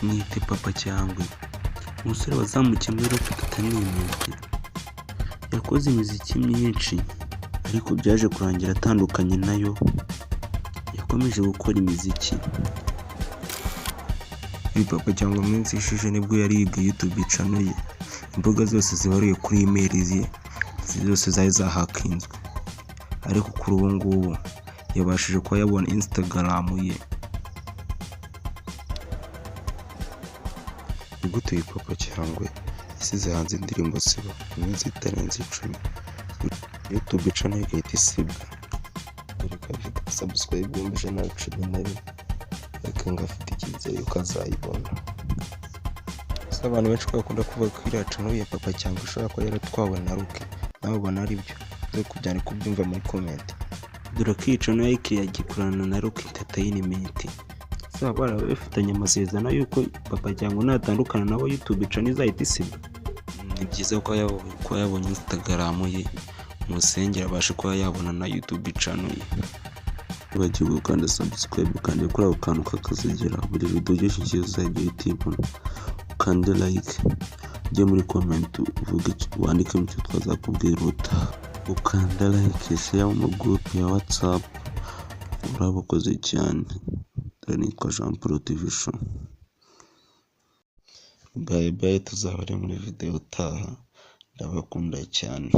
mwite Papa Cyangwe, umusore wazamukiye muri Rock Entertainment, yakoze imiziki myinshi ariko byaje kurangira atandukanye nayo, yakomeje gukora imiziki. Uyu Papa Cyangwe mu minsi ishize nibwo yaribwe YouTube channel ye, imbuga zose zibaruye kuri email ye zose zari zahakinzwe, ariko kuri ubu ngubu yabashije kuba yabona Instagram ye. Gute uyu Papa Cyangwe yasize hanze indirimbo siba iminsi itarenze 10, YouTube channel ye igahita isibwa, reka afite subscribe 112, reka ngafite icyizere yuko azayibona. Abantu benshi bakunda kuvuga ko iriya channel ya Papa Cyangwe ishobora kuba yaratwawe na Rock, nawe ubona ari byo, zo kubyana kubyumva muri comment. Dore ko iyi channel yake yagikorana na Rock Entertainment, baba bafitanye amasezerano yuko Papa Cyangwe natandukana nabo YouTube channel izahita isibwa. Ni byiza ko yabonye Instagram ye, umusengera abashe kuba yabona na YouTube channel ye. Bagiye gukanda subscribe kandi kuri ako kantu kakazogera buri video yose uzajya uyitibona, ukande like, ujye muri comment uvuge wandike mu cyo twazakubwira utaha, ukanda like, share mu group ya WhatsApp. Urabakoze cyane. Nitwa Jean Paul TV Show. Bye bye, tuzabare muri video utaha, ndabakunda cyane.